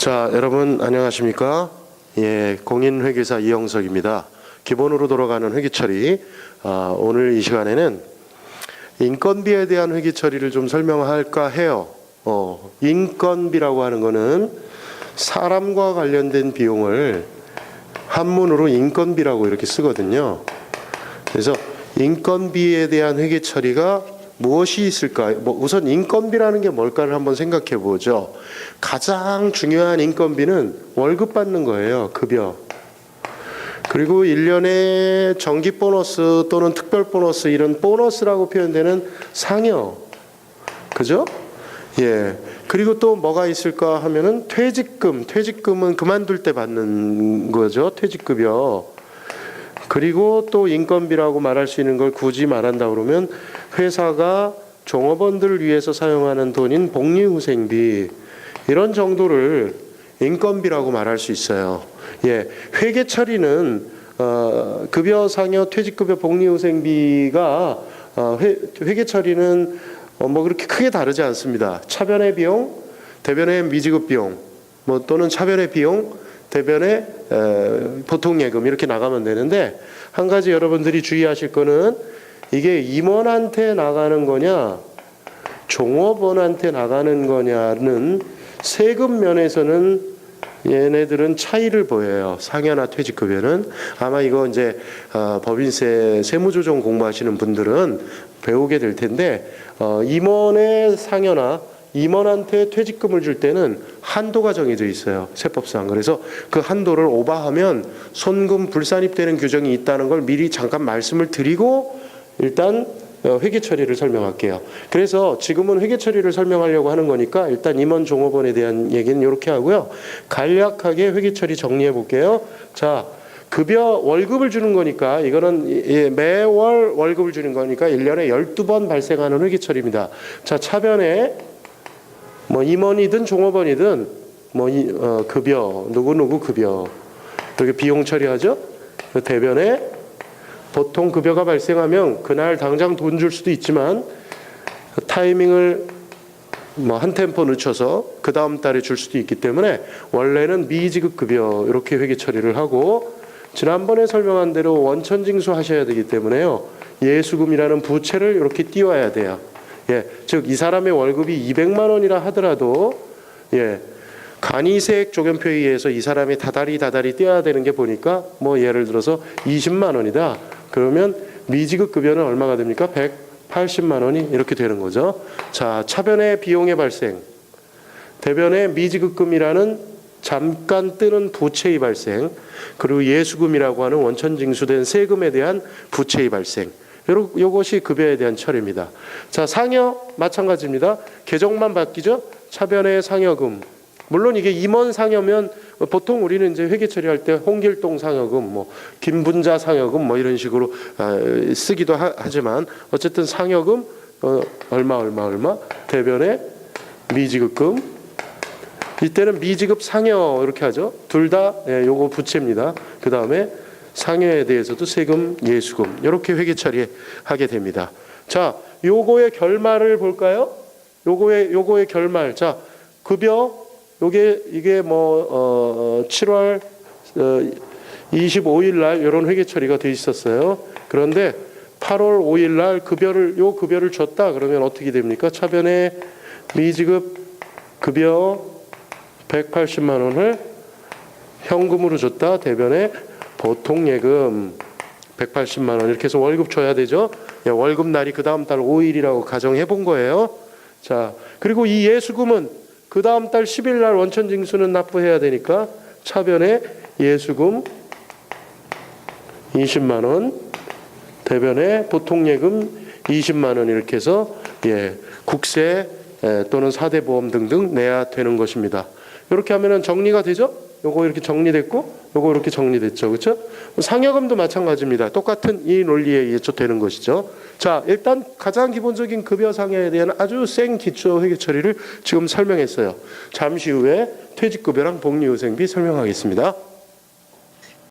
자, 여러분 안녕하십니까? 예, 공인회계사 이영석입니다. 기본으로 돌아가는 회계 처리. 오늘 이 시간에는 인건비에 대한 회계 처리를 좀 설명할까 해요. 인건비라고 하는 거는 사람과 관련된 비용을 한문으로 인건비라고 이렇게 쓰거든요. 그래서 인건비에 대한 회계 처리가 무엇이 있을까? 우선 인건비라는 게 뭘까를 한번 생각해 보죠. 가장 중요한 인건비는 월급 받는 거예요. 급여. 그리고 1년에 정기 보너스 또는 특별 보너스, 이런 보너스라고 표현되는 상여. 그죠? 예. 그리고 또 뭐가 있을까 하면은 퇴직금. 퇴직금은 그만둘 때 받는 거죠. 퇴직급여. 그리고 또 인건비라고 말할 수 있는 걸 굳이 말한다 그러면 회사가 종업원들을 위해서 사용하는 돈인 복리후생비, 이런 정도를 인건비라고 말할 수 있어요. 예, 회계 처리는 급여, 상여, 퇴직급여, 복리후생비가 회계 처리는 뭐 그렇게 크게 다르지 않습니다. 차변의 비용, 대변의 미지급 비용, 뭐 또는 차변의 비용, 대변의 보통 예금, 이렇게 나가면 되는데, 한 가지 여러분들이 주의하실 거는 이게 임원한테 나가는 거냐 종업원한테 나가는 거냐는 세금 면에서는 얘네들은 차이를 보여요. 상여나 퇴직급여는. 아마 이거 이제 법인세 세무조정 공부하시는 분들은 배우게 될 텐데, 임원의 상여나 임원한테 퇴직금을 줄 때는 한도가 정해져 있어요. 세법상. 그래서 그 한도를 오버하면 손금 불산입되는 규정이 있다는 걸 미리 잠깐 말씀을 드리고 일단 회계 처리를 설명할게요. 그래서 지금은 회계 처리를 설명하려고 하는 거니까 일단 임원 종업원에 대한 얘기는 이렇게 하고요. 간략하게 회계 처리 정리해 볼게요. 자, 급여 월급을 주는 거니까 이거는 매월 월급을 주는 거니까 1년에 12번 발생하는 회계 처리입니다. 자, 차변에 뭐 임원이든 종업원이든 급여, 누구누구 급여, 이렇게 비용 처리하죠. 대변에 보통 급여가 발생하면 그날 당장 돈 줄 수도 있지만 타이밍을 한 템포 늦춰서 그 다음 달에 줄 수도 있기 때문에 원래는 미지급 급여 이렇게 회계 처리를 하고, 지난번에 설명한 대로 원천징수 하셔야 되기 때문에요. 예수금이라는 부채를 이렇게 띄워야 돼요. 예, 즉 이 사람의 월급이 200만 원이라 하더라도 간이세액 조견표에 의해서 이 사람이 다달이 떼어야 되는 게 보니까 예를 들어서 20만 원이다. 그러면 미지급 급여는 얼마가 됩니까? 180만 원이 이렇게 되는 거죠. 자, 차변의 비용의 발생, 대변의 미지급금이라는 잠깐 뜨는 부채의 발생, 그리고 예수금이라고 하는 원천징수된 세금에 대한 부채의 발생, 이것이 급여에 대한 처리입니다. 자, 상여 마찬가지입니다. 계정만 바뀌죠. 차변의 상여금. 물론 이게 임원 상여면 보통 우리는 이제 회계 처리할 때 홍길동 상여금, 김분자 상여금 이런 식으로 쓰기도 하지만 어쨌든 상여금 얼마 대변의 미지급금, 이때는 미지급 상여 이렇게 하죠. 둘 다 요거 부채입니다. 그 다음에 상여에 대해서도 세금, 예수금 이렇게 회계 처리하게 됩니다. 자, 요거의 결말을 볼까요? 요거의 결말. 자, 급여 이게 7월 25일 날 이런 회계 처리가 돼 있었어요. 그런데 8월 5일 날 급여를 줬다 그러면 어떻게 됩니까? 차변의 미지급 급여 180만 원을 현금으로 줬다. 대변에 보통 예금 180만 원 이렇게 해서 월급 줘야 되죠. 월급 날이 그 다음 달 5일이라고 가정해 본 거예요. 자, 그리고 이 예수금은 그 다음 달 10일 날 원천징수는 납부해야 되니까 차변에 예수금 20만 원, 대변에 보통 예금 20만 원 이렇게 해서 국세 또는 사대보험 등등 내야 되는 것입니다. 이렇게 하면은 정리가 되죠? 요거 이렇게 정리됐고 요거 이렇게 정리됐죠. 그렇죠? 상여금도 마찬가지입니다. 똑같은 이 논리에 의해서 되는 것이죠. 자, 일단 가장 기본적인 급여 상여에 대한 아주 생 기초 회계 처리를 지금 설명했어요. 잠시 후에 퇴직급여랑 복리후생비 설명하겠습니다.